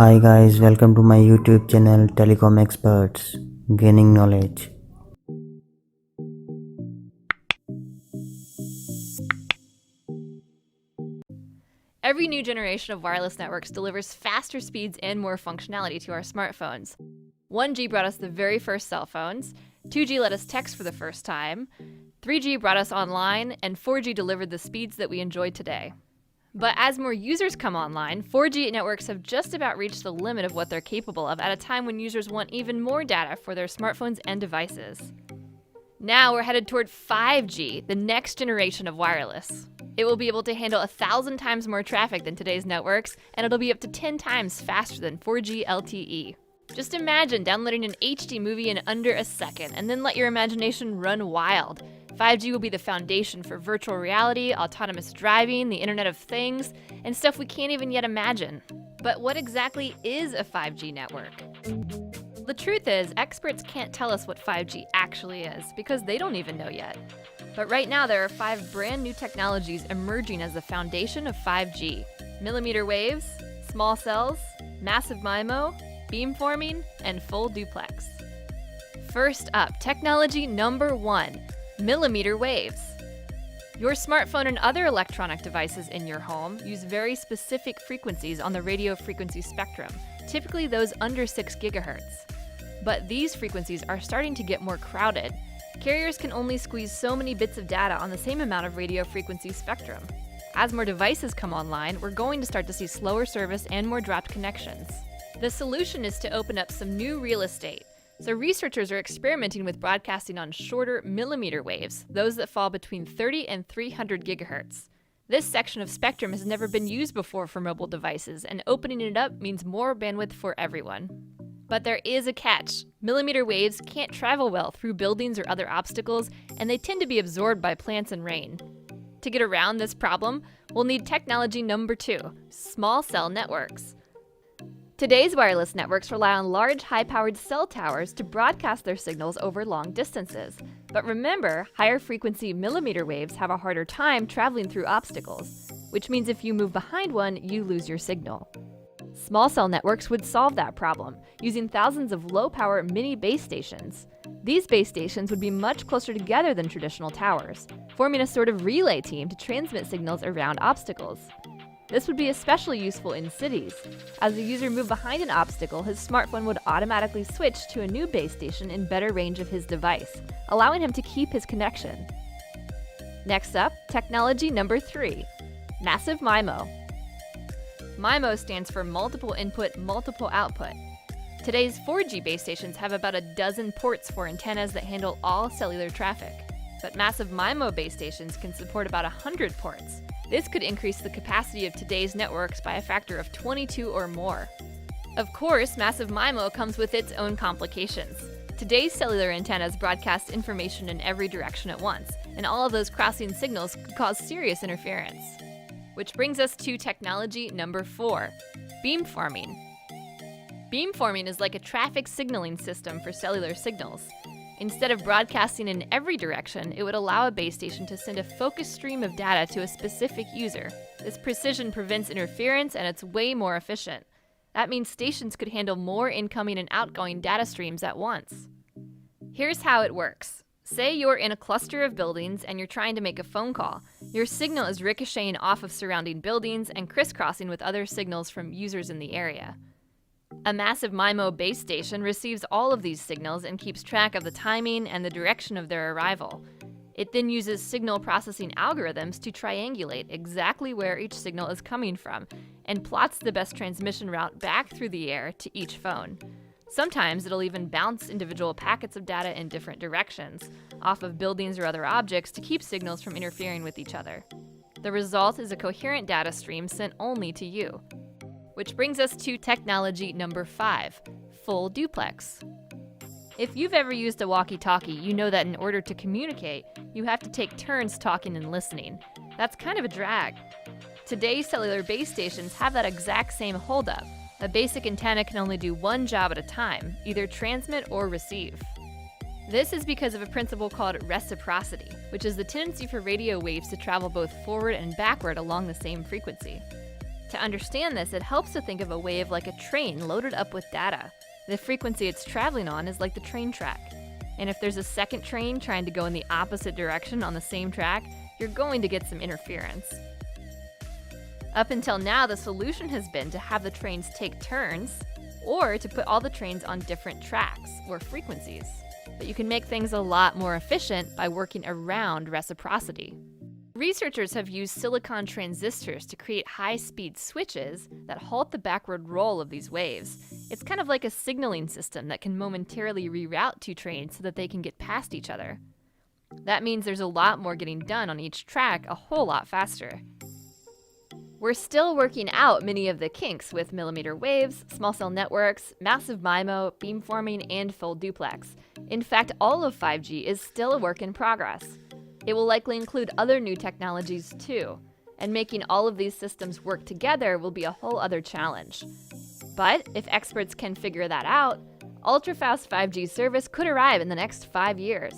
Hi guys, welcome to my YouTube channel Telecom Experts, Gaining Knowledge. Every new generation of wireless networks delivers faster speeds and more functionality to our smartphones. 1G brought us the very first cell phones, 2G let us text for the first time, 3G brought us online, and 4G delivered the speeds that we enjoy today. But as more users come online, 4G networks have just about reached the limit of what they're capable of at a time when users want even more data for their smartphones and devices. Now we're headed toward 5G, the next generation of wireless. It will be able to handle 1,000 times more traffic than today's networks, and it'll be up to 10 times faster than 4G LTE. Just imagine downloading an HD movie in under a second, and then let your imagination run wild. 5G will be the foundation for virtual reality, autonomous driving, the Internet of Things, and stuff we can't even yet imagine. But what exactly is a 5G network? The truth is, experts can't tell us what 5G actually is, because they don't even know yet. But right now there are 5 brand new technologies emerging as the foundation of 5G. Millimeter waves, small cells, massive MIMO, beamforming, and full duplex. First up, technology number 1. Millimeter waves. Your smartphone and other electronic devices in your home use very specific frequencies on the radio frequency spectrum, typically those under 6 GHz. But these frequencies are starting to get more crowded. Carriers can only squeeze so many bits of data on the same amount of radio frequency spectrum. As more devices come online, we're going to start to see slower service and more dropped connections. The solution is to open up some new real estate. So researchers are experimenting with broadcasting on shorter millimeter waves, those that fall between 30 and 300 gigahertz. This section of spectrum has never been used before for mobile devices, and opening it up means more bandwidth for everyone. But there is a catch. Millimeter waves can't travel well through buildings or other obstacles, and they tend to be absorbed by plants and rain. To get around this problem, we'll need technology number 2, small cell networks. Today's wireless networks rely on large, high-powered cell towers to broadcast their signals over long distances. But remember, higher frequency millimeter waves have a harder time traveling through obstacles, which means if you move behind one, you lose your signal. Small cell networks would solve that problem, using thousands of low-power mini base stations. These base stations would be much closer together than traditional towers, forming a sort of relay team to transmit signals around obstacles. This would be especially useful in cities. As the user moved behind an obstacle, his smartphone would automatically switch to a new base station in better range of his device, allowing him to keep his connection. Next up, technology number 3, massive MIMO. MIMO stands for multiple input, multiple output. Today's 4G base stations have about a dozen ports for antennas that handle all cellular traffic. But massive MIMO base stations can support about 100 ports. This could increase the capacity of today's networks by a factor of 22 or more. Of course, massive MIMO comes with its own complications. Today's cellular antennas broadcast information in every direction at once, and all of those crossing signals could cause serious interference. Which brings us to technology number 4, beamforming. Beamforming is like a traffic signaling system for cellular signals. Instead of broadcasting in every direction, it would allow a base station to send a focused stream of data to a specific user. This precision prevents interference, and it's way more efficient. That means stations could handle more incoming and outgoing data streams at once. Here's how it works. Say you're in a cluster of buildings and you're trying to make a phone call. Your signal is ricocheting off of surrounding buildings and crisscrossing with other signals from users in the area. A massive MIMO base station receives all of these signals and keeps track of the timing and the direction of their arrival. It then uses signal processing algorithms to triangulate exactly where each signal is coming from and plots the best transmission route back through the air to each phone. Sometimes it'll even bounce individual packets of data in different directions, off of buildings or other objects to keep signals from interfering with each other. The result is a coherent data stream sent only to you. Which brings us to technology number 5, full duplex. If you've ever used a walkie-talkie, you know that in order to communicate, you have to take turns talking and listening. That's kind of a drag. Today's cellular base stations have that exact same holdup. A basic antenna can only do one job at a time, either transmit or receive. This is because of a principle called reciprocity, which is the tendency for radio waves to travel both forward and backward along the same frequency. To understand this, it helps to think of a wave like a train loaded up with data. The frequency it's traveling on is like the train track. And if there's a second train trying to go in the opposite direction on the same track, you're going to get some interference. Up until now, the solution has been to have the trains take turns, or to put all the trains on different tracks or frequencies. But you can make things a lot more efficient by working around reciprocity. Researchers have used silicon transistors to create high-speed switches that halt the backward roll of these waves. It's kind of like a signaling system that can momentarily reroute two trains so that they can get past each other. That means there's a lot more getting done on each track a whole lot faster. We're still working out many of the kinks with millimeter waves, small cell networks, massive MIMO, beamforming, and full duplex. In fact, all of 5G is still a work in progress. It will likely include other new technologies too, and making all of these systems work together will be a whole other challenge. But if experts can figure that out, ultra-fast 5G service could arrive in the next 5 years.